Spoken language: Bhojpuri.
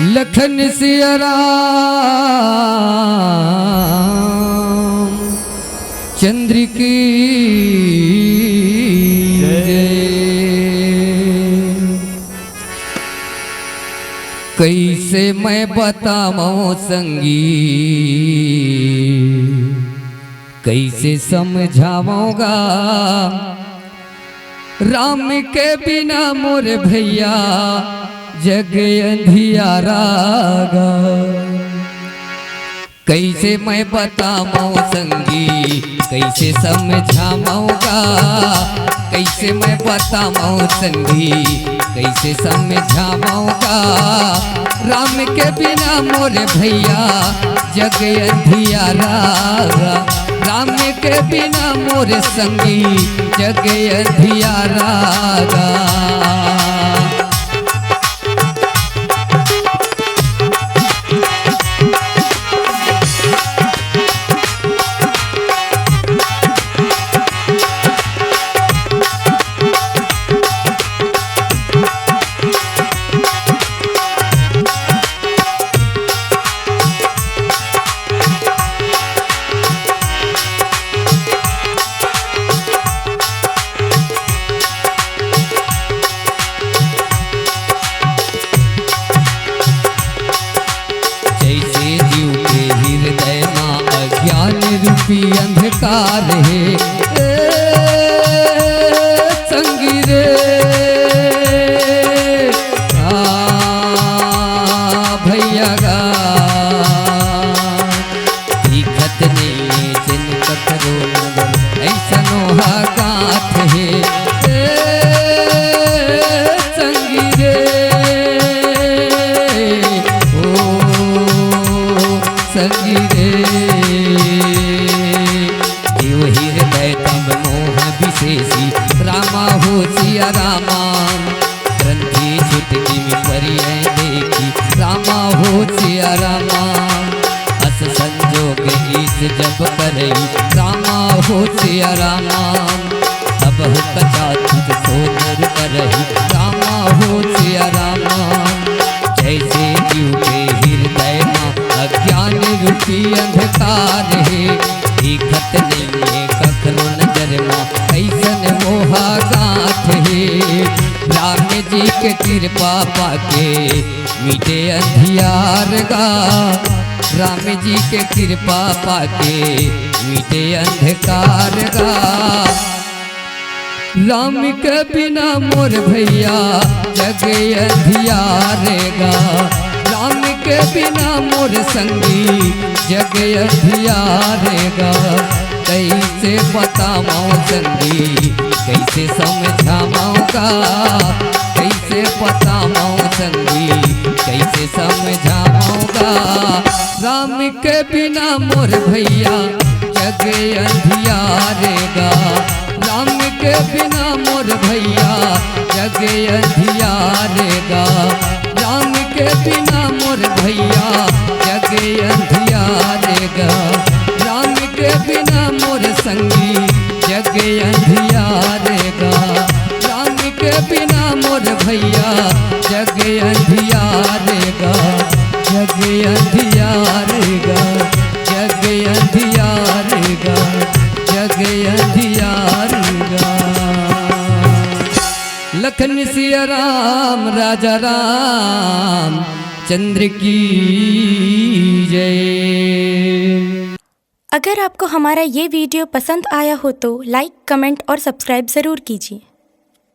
लखन सिया राम चंद्र की कैसे मैं बताऊं संगी, कैसे समझाऊंगा राम के बिना मोर भैया जग अंधियारागा। कैसे मैं बताऊं संगी, कैसे समझाऊंगा, कैसे मैं बताऊं संगी, कैसे समझाऊंगा राम के बिना मोर भैया जग अंधियारागा। राम के बिना मोर संगी जग अंधियारागा। रूपी अंधकार है संगी रे भैया गा दिखत नहीं जिनकत रो ऐसा नोहा गाथ है संगी रे ओ संगी रे। रामा हो सिया रामा ग्रंथि छुटकी में परी देखी। रामा हो सिया रामा अस संजोग ईस जब करई। रामा हो सिया रामा अब कचा तुझ सोनर करही। रामा हो सिया रामा जैसे जीव के हृदय में अज्ञान रूपी अंधकार है। दिखत नहीं है कखनो नजर में ऐसन मोहा गाथ है। राम जी के कृपा पाके मिटे अंधियार गा। राम जी के कृपा पाके मिटे अंधकार गा। राम के बिना मोर भैया जग अंधियार गा। राम के बिना मोर संगी जग अंधियार गा। कैसे बताऊं संगी, कैसे समझाऊंगा, कैसे बताऊं संगी, कैसे समझाऊंगा राम के बिना मोर भैया जग अंधियारेगा। राम के बिना मोर भैया जग अंधियारेगा। राम के बिना मोर भैया जग अंधियारेगा। राम के बिना मोर संगी जग अंधियारेगा। राम के बिना मोर भैया जग अंधियारेगा। जग अंधियारेगा, जग अंधियारेगा, जग अंधियारेगा। लखन सिया राम राजा राम चंद्र की जय। अगर आपको हमारा ये वीडियो पसंद आया हो तो लाइक, कमेंट और सब्सक्राइब ज़रूर कीजिए।